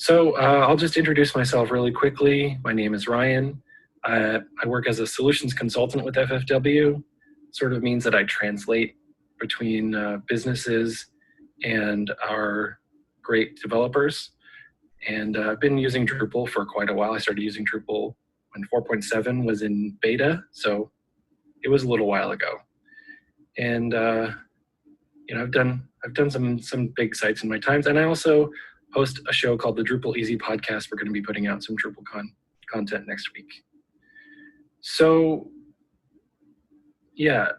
I'll just introduce myself really quickly. My name is Ryan. I work as a solutions consultant with FFW. Sort of means that I translate between businesses and our great developers. And I've been using Drupal for quite a while. I started using Drupal when 4.7 was in beta, so it was a little while ago. And I've done some big sites in my times, and I also host a show called the Drupal Easy Podcast. We're going to be putting out some DrupalCon content next week. So, yeah,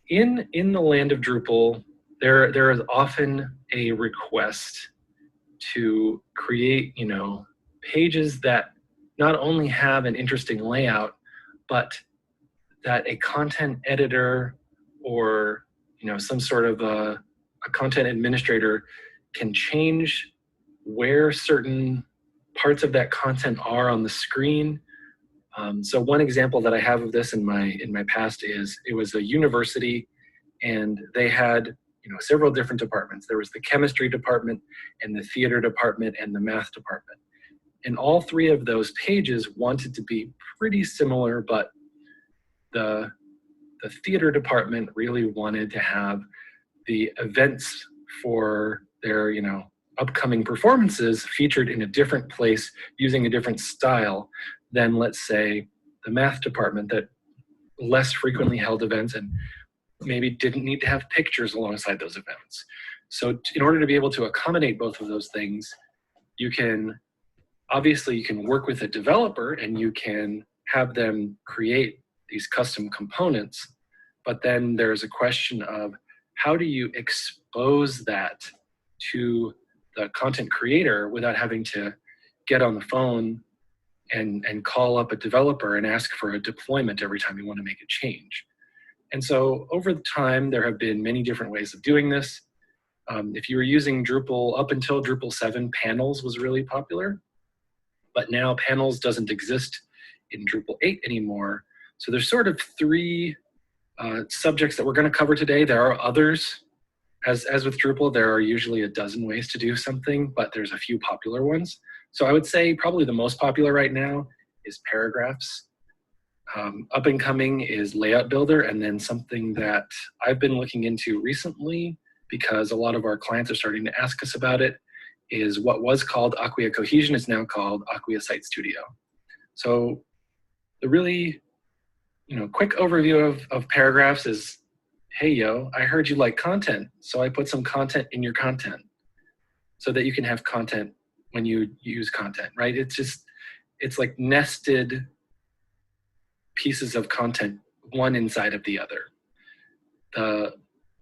in the land of Drupal, there is often a request to create, pages that not only have an interesting layout, but that a content editor or some sort of a content administrator can change where certain parts of that content are on the screen. So one example that I have of this in my past is it was a university, and they had several different departments. There was the chemistry department and the theater department and the math department. And all three of those pages wanted to be pretty similar, but the theater department really wanted to have the events for their upcoming performances featured in a different place using a different style than, let's say, the math department that less frequently held events and maybe didn't need to have pictures alongside those events. So in order to be able to accommodate both of those things, you can work with a developer and you can have them create these custom components, but then there's a question of how do you expose that to the content creator without having to get on the phone and call up a developer and ask for a deployment every time you want to make a change. And so over the time, there have been many different ways of doing this. If you were using Drupal up until Drupal 7, panels was really popular, but now panels doesn't exist in Drupal 8 anymore. So there's sort of three subjects that we're going to cover today. There are others. As with Drupal, there are usually a dozen ways to do something, but there's a few popular ones. So I would say probably the most popular right now is paragraphs. Up and coming is Layout Builder, and then something that I've been looking into recently because a lot of our clients are starting to ask us about it is what was called Acquia Cohesion is now called Acquia Site Studio. So the really quick overview of paragraphs is, hey, yo, I heard you like content, so I put some content in your content so that you can have content when you use content, right? It's like nested pieces of content, one inside of the other. The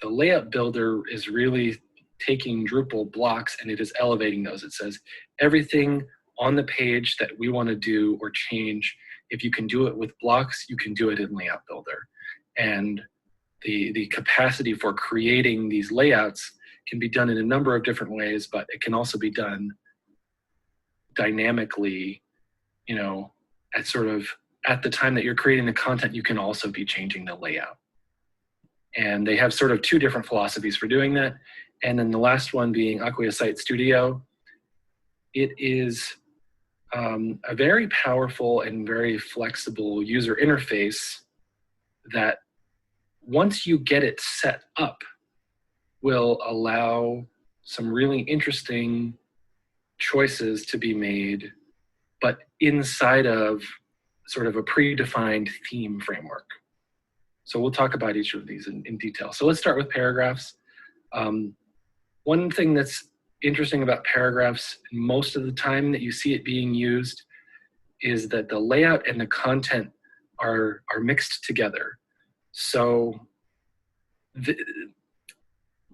layout builder is really taking Drupal blocks and it is elevating those. It says everything on the page that we want to do or change, if you can do it with blocks, you can do it in Layout Builder. And the capacity for creating these layouts can be done in a number of different ways, but it can also be done dynamically, at the time that you're creating the content, you can also be changing the layout. And they have sort of two different philosophies for doing that. And then the last one being Acquia Site Studio. It is a very powerful and very flexible user interface that once you get it set up will allow some really interesting choices to be made, but inside of sort of a predefined theme framework. So we'll talk about each of these in detail. So let's start with paragraphs. One thing that's interesting about paragraphs, most of the time that you see it being used, is that the layout and the content are mixed together. So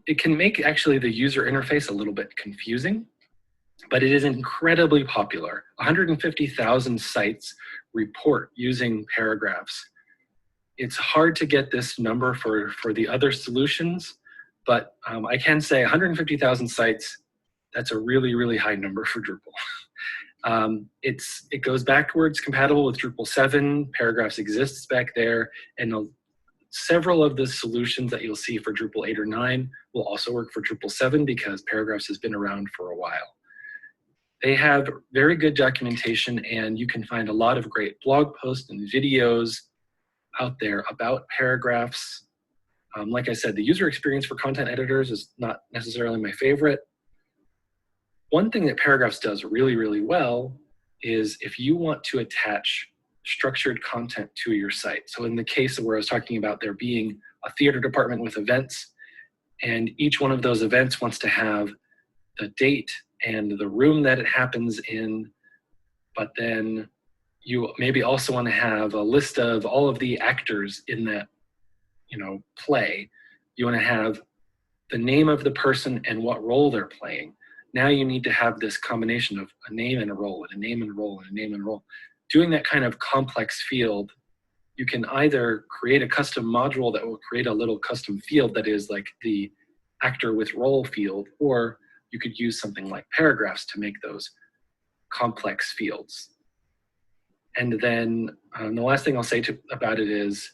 it can make actually the user interface a little bit confusing, but it is incredibly popular. 150,000 sites report using paragraphs. It's hard to get this number for the other solutions, but I can say 150,000 sites, that's a really, really high number for Drupal. It goes backwards compatible with Drupal 7. Paragraphs exists back there, and several of the solutions that you'll see for Drupal 8 or 9 will also work for Drupal 7 because paragraphs has been around for a while. They have very good documentation, and you can find a lot of great blog posts and videos out there about paragraphs. Like I said, the user experience for content editors is not necessarily my favorite. One thing that paragraphs does really, really well is if you want to attach structured content to your site. So in the case where I was talking about there being a theater department with events, and each one of those events wants to have the date and the room that it happens in, but then you maybe also want to have a list of all of the actors in that, play. You want to have the name of the person and what role they're playing. Now you need to have this combination of a name and a role, and a name and a role, and a name and a role. Doing that kind of complex field, you can either create a custom module that will create a little custom field that is like the actor with role field, or you could use something like paragraphs to make those complex fields. And then the last thing I'll say about it is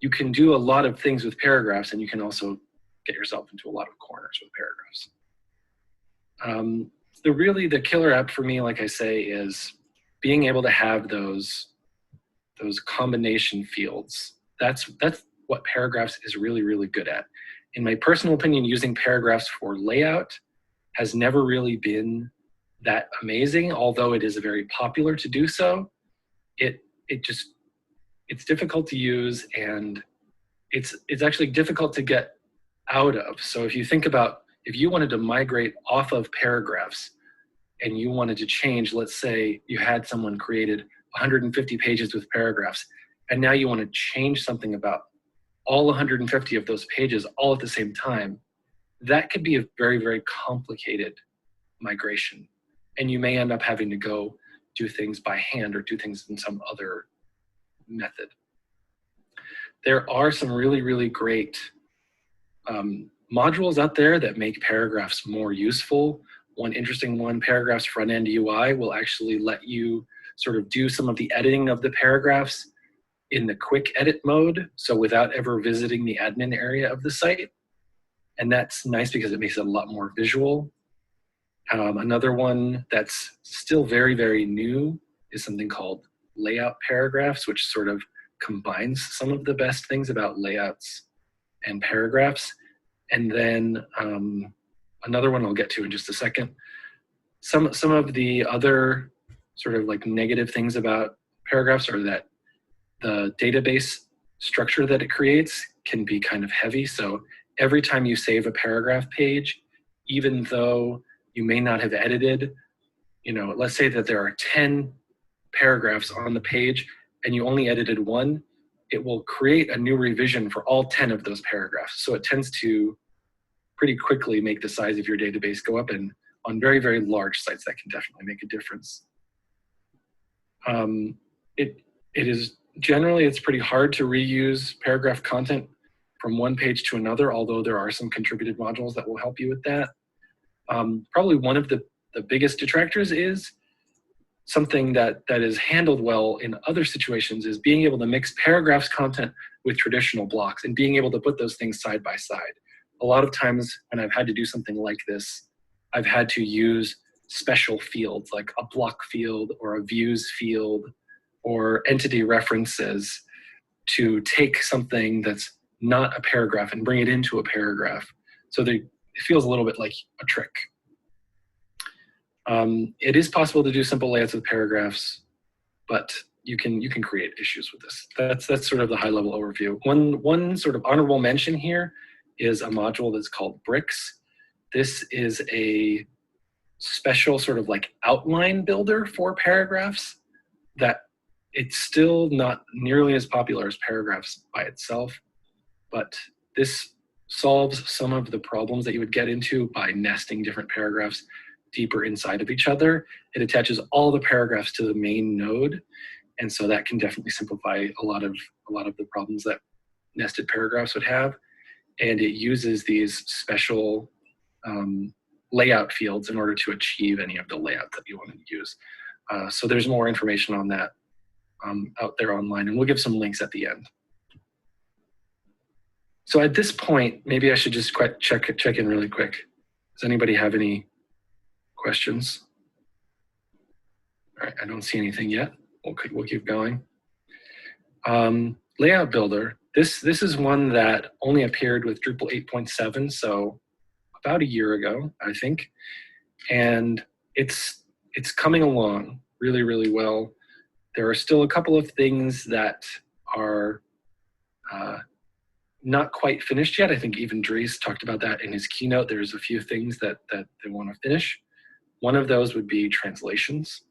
you can do a lot of things with paragraphs, and you can also get yourself into a lot of corners with paragraphs. The killer app for me, like I say, is being able to have those combination fields. That's what paragraphs is really, really good at. In my personal opinion, using paragraphs for layout has never really been that amazing, although it is very popular to do so. It's difficult to use, and it's actually difficult to get out of. So if you think about, if you wanted to migrate off of paragraphs and you wanted to change, let's say you had someone created 150 pages with paragraphs, and now you want to change something about all 150 of those pages all at the same time, that could be a very, very complicated migration. And you may end up having to go do things by hand or do things in some other method. There are some really, really great modules out there that make paragraphs more useful. One interesting one, Paragraphs Front-End UI, will actually let you sort of do some of the editing of the paragraphs in the quick edit mode, so without ever visiting the admin area of the site. And that's nice because it makes it a lot more visual. Another one that's still very, very new is something called Layout Paragraphs, which sort of combines some of the best things about layouts and paragraphs. And then another one I'll get to in just a second. Some of the other sort of like negative things about paragraphs are that the database structure that it creates can be kind of heavy. So every time you save a paragraph page, even though you may not have edited, let's say that there are 10 paragraphs on the page and you only edited one, it will create a new revision for all 10 of those paragraphs. So it tends to pretty quickly make the size of your database go up, and on very, very large sites that can definitely make a difference. It's pretty hard to reuse paragraph content from one page to another, although there are some contributed modules that will help you with that. Probably one of the biggest detractors is something that is handled well in other situations is being able to mix paragraphs content with traditional blocks and being able to put those things side by side. A lot of times when I've had to do something like this, I've had to use special fields like a block field or a views field or entity references to take something that's not a paragraph and bring it into a paragraph. So it feels a little bit like a trick. It is possible to do simple layouts with paragraphs, but you can create issues with this. That's sort of the high level overview. One sort of honorable mention here is a module that's called Bricks. This is a special sort of like outline builder for paragraphs that it's still not nearly as popular as paragraphs by itself, but this solves some of the problems that you would get into by nesting different paragraphs deeper inside of each other. It attaches all the paragraphs to the main node, and so that can definitely simplify a lot of the problems that nested paragraphs would have. And it uses these special layout fields in order to achieve any of the layout that you want to use. So there's more information on that out there online, and we'll give some links at the end. So at this point, maybe I should just check in really quick. Does anybody have any questions? All right, I don't see anything yet. We'll keep going. Layout Builder. This is one that only appeared with Drupal 8.7, so about a year ago, I think. And it's coming along really, really well. There are still a couple of things that are not quite finished yet. I think even Dries talked about that in his keynote. There's a few things that they want to finish. One of those would be translations.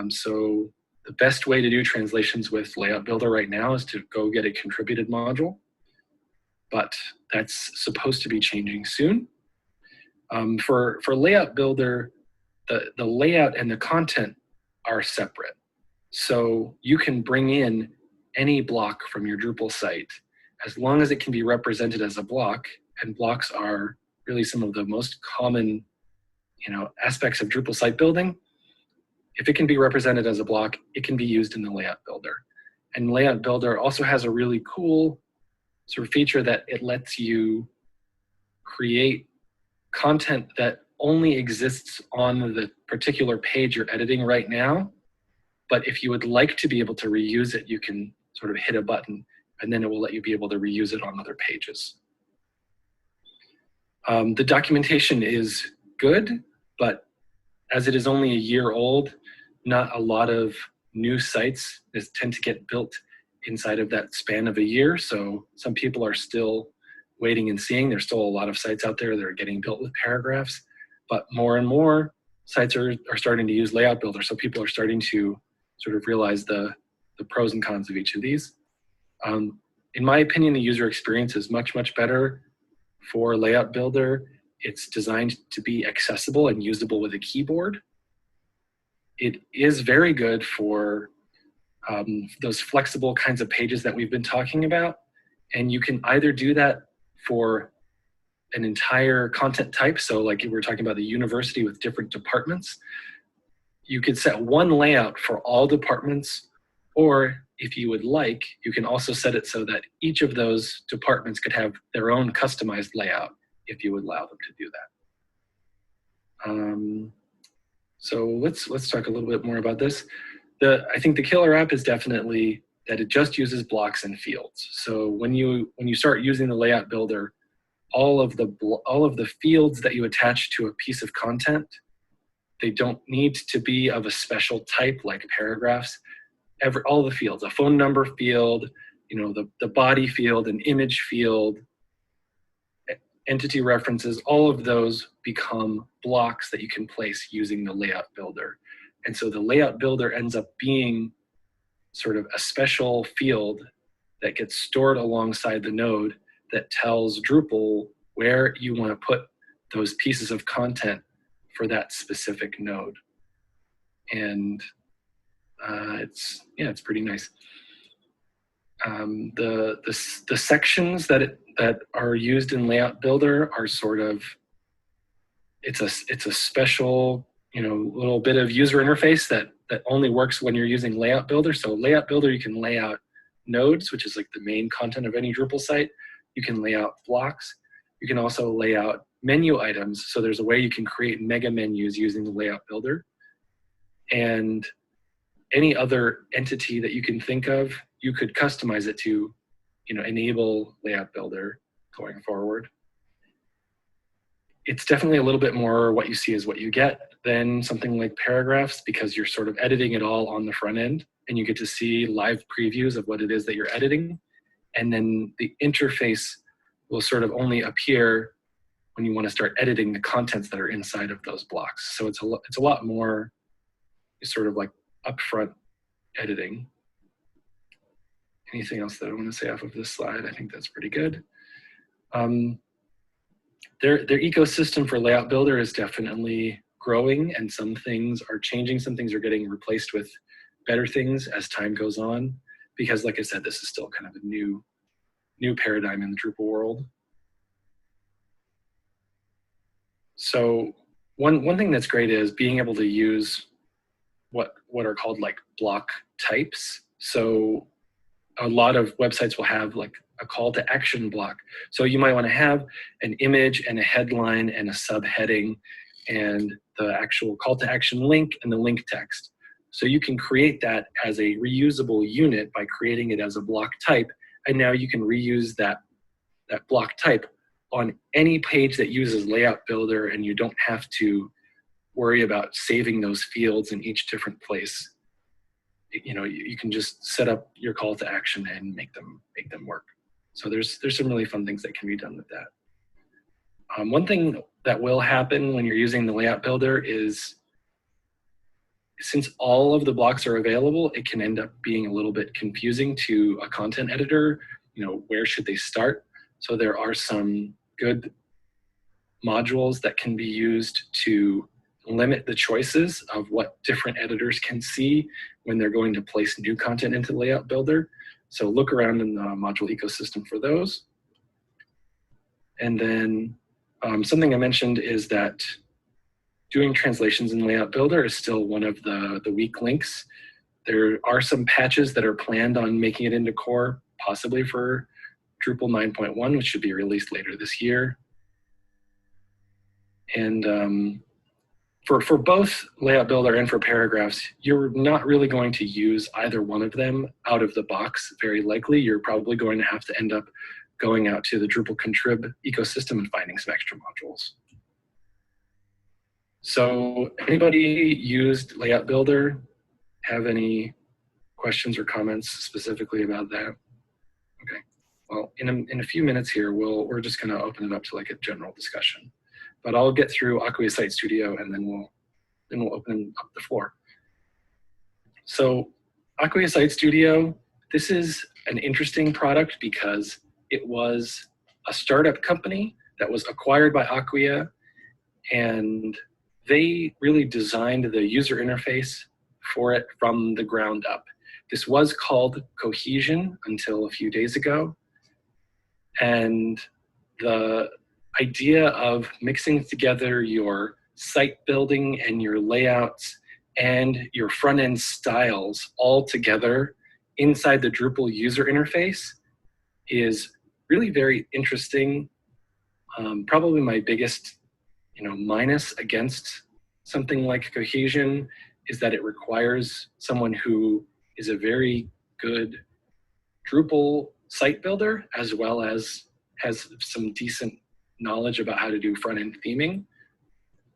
So the best way to do translations with Layout Builder right now is to go get a contributed module, but that's supposed to be changing soon. For Layout Builder, the layout and the content are separate. So you can bring in any block from your Drupal site as long as it can be represented as a block, and blocks are really some of the most common aspects of Drupal site building. If it can be represented as a block, it can be used in the Layout Builder. And Layout Builder also has a really cool sort of feature that it lets you create content that only exists on the particular page you're editing right now. But if you would like to be able to reuse it, you can sort of hit a button, and then it will let you be able to reuse it on other pages. The documentation is good, but as it is only a year old, not a lot of new sites tend to get built inside of that span of a year. So some people are still waiting and seeing. There's still a lot of sites out there that are getting built with paragraphs, but more and more sites are starting to use Layout Builder. So people are starting to sort of realize the pros and cons of each of these. In my opinion, the user experience is much, much better for Layout Builder. It's designed to be accessible and usable with a keyboard. It is very good for those flexible kinds of pages that we've been talking about. And you can either do that for an entire content type. So like we were talking about the university with different departments, you could set one layout for all departments, or if you would like, you can also set it so that each of those departments could have their own customized layout if you would allow them to do that. So let's talk a little bit more about this. I think the killer app is definitely that it just uses blocks and fields. So when you start using the Layout Builder, all of the fields that you attach to a piece of content, they don't need to be of a special type like paragraphs. All the fields, a phone number field, the body field, an image field, entity references, all of those become blocks that you can place using the Layout Builder. And so the Layout Builder ends up being sort of a special field that gets stored alongside the node that tells Drupal where you want to put those pieces of content for that specific node. And it's pretty nice. The sections that are used in Layout Builder are sort of, it's a special little bit of user interface that only works when you're using Layout Builder. So Layout Builder, you can lay out nodes, which is like the main content of any Drupal site. You can lay out blocks. You can also lay out menu items. So there's a way you can create mega menus using the Layout Builder. And any other entity that you can think of, you could customize it to, enable Layout Builder going forward. It's definitely a little bit more what you see is what you get than something like paragraphs, because you're sort of editing it all on the front end, and you get to see live previews of what it is that you're editing. And then the interface will sort of only appear when you want to start editing the contents that are inside of those blocks. So it's a lot more sort of like upfront editing. Anything else that I want to say off of this slide? I think that's pretty good. Their ecosystem for Layout Builder is definitely growing, and some things are changing. Some things are getting replaced with better things as time goes on, because like I said, this is still kind of a new paradigm in the Drupal world. So one thing that's great is being able to use what are called like block types. So a lot of websites will have like a call to action block. So you might want to have an image and a headline and a subheading and the actual call to action link and the link text. So you can create that as a reusable unit by creating it as a block type, and now you can reuse that block type on any page that uses Layout Builder, and you don't have to worry about saving those fields in each different place. You can just set up your call to action and make them work. So there's some really fun things that can be done with that. One thing that will happen when you're using the Layout Builder is, since all of the blocks are available, it can end up being a little bit confusing to a content editor. Where should they start? So there are some good modules that can be used to limit the choices of what different editors can see when they're going to place new content into the Layout Builder. So look around in the module ecosystem for those. And then something I mentioned is that doing translations in Layout Builder is still one of the weak links. There are some patches that are planned on making it into core, possibly for Drupal 9.1, which should be released later this year. And for both Layout Builder and for paragraphs, you're not really going to use either one of them out of the box. Very likely, you're probably going to have to end up going out to the Drupal contrib ecosystem and finding some extra modules. So anybody used Layout Builder? Have any questions or comments specifically about that? Okay, well, in a few minutes here, we're just gonna open it up to like a general discussion. But I'll get through Acquia Site Studio and then we'll open up the floor. So Acquia Site Studio, this is an interesting product because it was a startup company that was acquired by Acquia, and they really designed the user interface for it from the ground up. This was called Cohesion until a few days ago. And the idea of mixing together your site building and your layouts and your front-end styles all together inside the Drupal user interface is really very interesting. Probably my biggest minus against something like Cohesion is that it requires someone who is a very good Drupal site builder, as well as has some decent knowledge about how to do front-end theming.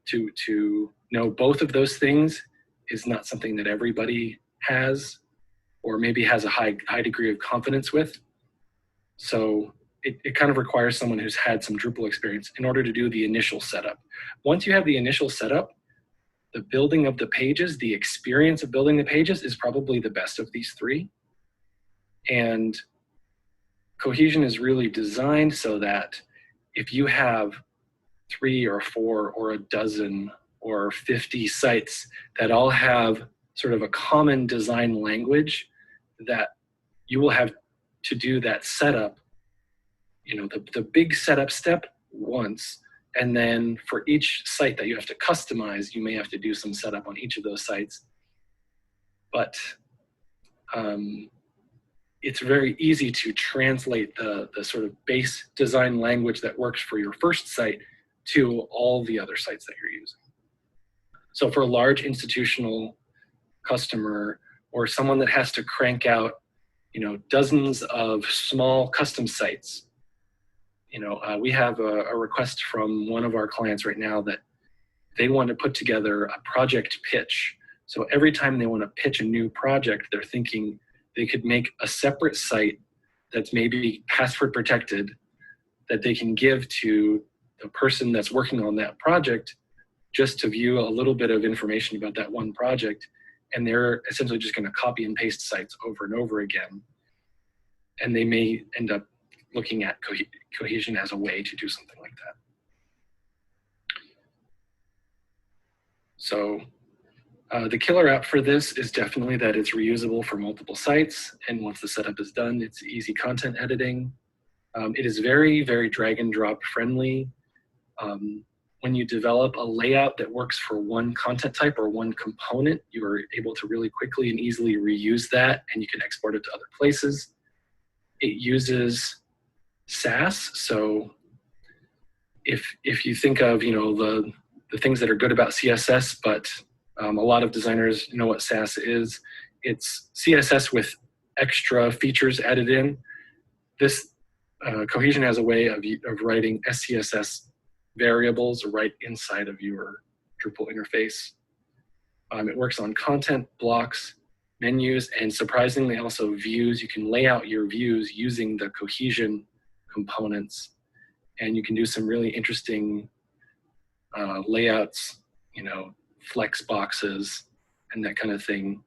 To know both of those things is not something that everybody has, or maybe has a high degree of confidence with. So it kind of requires someone who's had some Drupal experience in order to do the initial setup. Once you have the initial setup, the building of the pages, the experience of building the pages is probably the best of these three. And Cohesion is really designed so that if you have 3 or 4 or a dozen or 50 sites that all have sort of a common design language, that you will have to do that setup, the big setup step once, and then for each site that you have to customize, you may have to do some setup on each of those sites. But it's very easy to translate the sort of base design language that works for your first site to all the other sites that you're using. So for a large institutional customer, or someone that has to crank out, dozens of small custom sites, we have a request from one of our clients right now that they want to put together a project pitch. So every time they want to pitch a new project, they're thinking they could make a separate site that's maybe password protected that they can give to the person that's working on that project just to view a little bit of information about that one project. And they're essentially just going to copy and paste sites over and over again. And they may end up looking at Cohesion as a way to do something like that. So the killer app for this is definitely that it's reusable for multiple sites. And once the setup is done, it's easy content editing. It is very, very drag and drop friendly. When you develop a layout that works for one content type or one component, you are able to really quickly and easily reuse that, and you can export it to other places. It uses Sass, so if you think of the things that are good about CSS, but A lot of designers know what Sass is. It's CSS with extra features added in. This Cohesion has a way of writing SCSS variables right inside of your Drupal interface. It works on content, blocks, menus, and surprisingly also views. You can lay out your views using the Cohesion components, and you can do some really interesting layouts, flex boxes and that kind of thing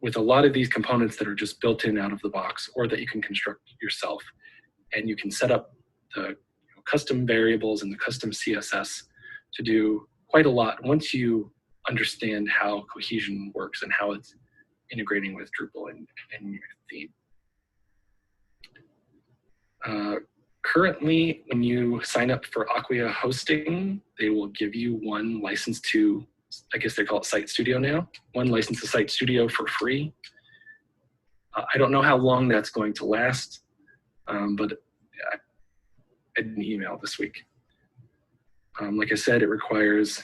with a lot of these components that are just built in out of the box or that you can construct yourself. And you can set up the custom variables and the custom CSS to do quite a lot once you understand how Cohesion works and how it's integrating with Drupal and your theme. Currently, when you sign up for Acquia hosting, they will give you one license to, I guess they call it Site Studio now, one license to Site Studio for free. I don't know how long that's going to last, but I had an email this week. Like I said, it requires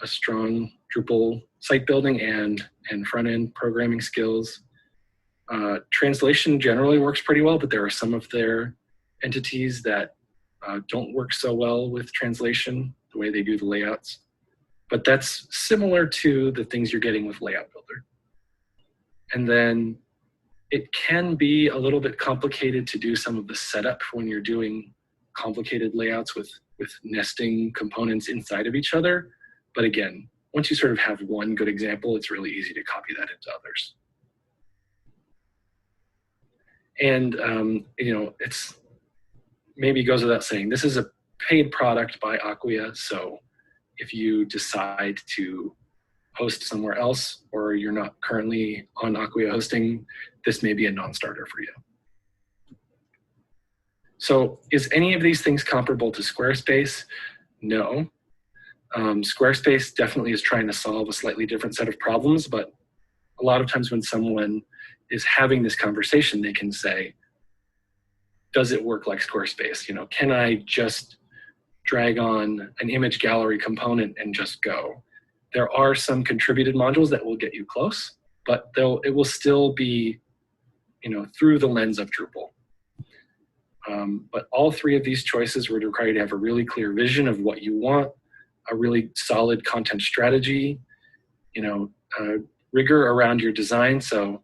a strong Drupal site building and front-end programming skills. Translation generally works pretty well, but there are some of their entities that don't work so well with translation, the way they do the layouts. But that's similar to the things you're getting with Layout Builder. And then it can be a little bit complicated to do some of the setup when you're doing complicated layouts with nesting components inside of each other. But again, once you sort of have one good example, it's really easy to copy that into others. And it's maybe goes without saying, this is a paid product by Acquia, so if you decide to host somewhere else or you're not currently on Acquia hosting, this may be a non-starter for you. So is any of these things comparable to Squarespace? No. Squarespace definitely is trying to solve a slightly different set of problems, but a lot of times when someone is having this conversation, they can say, does it work like Squarespace? Can I just drag on an image gallery component and just go? There are some contributed modules that will get you close, but it will still be, through the lens of Drupal. But all three of these choices would require you to have a really clear vision of what you want, a really solid content strategy, rigor around your design. So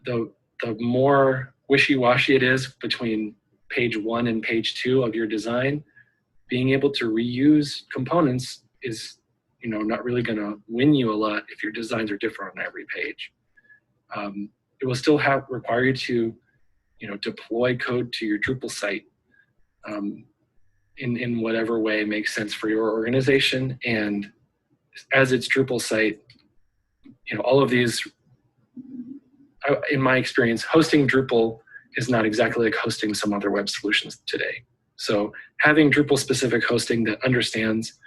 the more wishy-washy it is between page 1 and page 2 of your design, being able to reuse components is not really going to win you a lot if your designs are different on every page. It will still require you to deploy code to your Drupal site in whatever way makes sense for your organization. And as its Drupal site, all of these, in my experience, hosting Drupal is not exactly like hosting some other web solutions today. So having Drupal-specific hosting that understands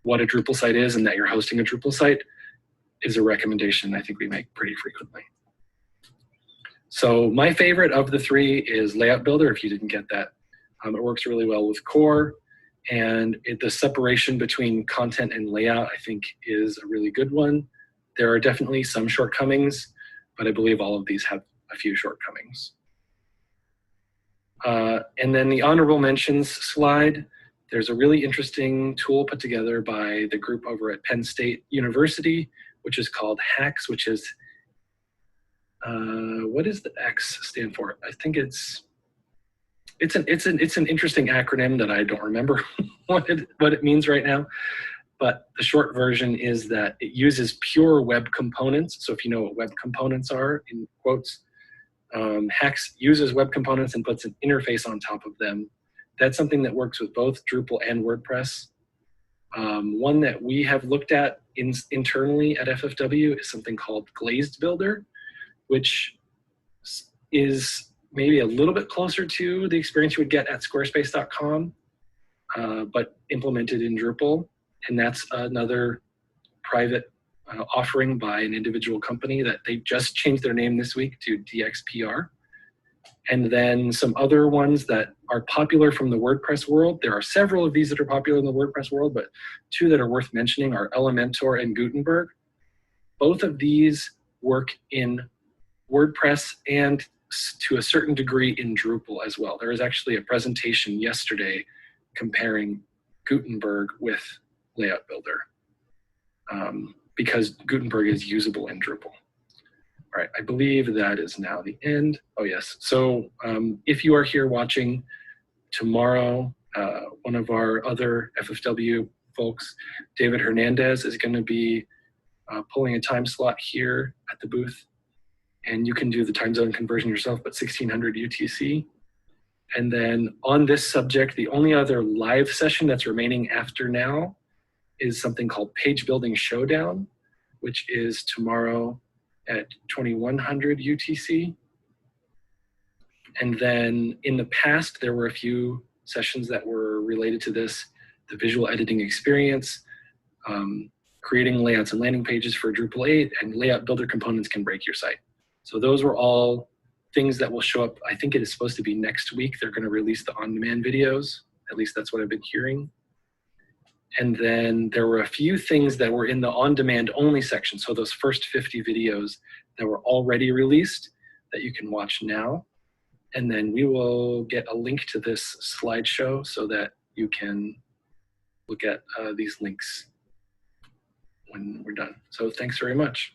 what a Drupal site is and that you're hosting a Drupal site is a recommendation I think we make pretty frequently. So my favorite of the three is Layout Builder, if you didn't get that. It works really well with Core, and the separation between content and layout, I think, is a really good one. There are definitely some shortcomings, but I believe all of these have a few shortcomings. And then the honorable mentions slide, there's a really interesting tool put together by the group over at Penn State University, which is called HAX, which is, what does the X stand for? I think it's an interesting acronym that I don't remember what it means right now. But the short version is that it uses pure web components. So if you know what web components are, in quotes, HAX uses web components and puts an interface on top of them. That's something that works with both Drupal and WordPress. One that we have looked at internally at FFW is something called Glazed Builder, which is maybe a little bit closer to the experience you would get at squarespace.com, but implemented in Drupal. And that's another private offering by an individual company that they just changed their name this week to DXPR. And then some other ones that are popular from the WordPress world. There are several of these that are popular in the WordPress world, but two that are worth mentioning are Elementor and Gutenberg. Both of these work in WordPress and to a certain degree in Drupal as well. There was actually a presentation yesterday comparing Gutenberg with Layout Builder because Gutenberg is usable in Drupal. All right, I believe that is now the end. Oh yes, so if you are here watching tomorrow, one of our other FFW folks, David Hernandez, is going to be pulling a time slot here at the booth. And you can do the time zone conversion yourself, but 1600 UTC. And then on this subject, the only other live session that's remaining after now is something called Page Building Showdown, which is tomorrow at 2100 UTC. And then in the past, there were a few sessions that were related to this, the visual editing experience, creating layouts and landing pages for Drupal 8, and layout builder components can break your site. So those were all things that will show up. I think it is supposed to be next week. They're going to release the on-demand videos. At least that's what I've been hearing. And then there were a few things that were in the on-demand only section. So those first 50 videos that were already released that you can watch now. And then we will get a link to this slideshow so that you can look at these links when we're done. So thanks very much.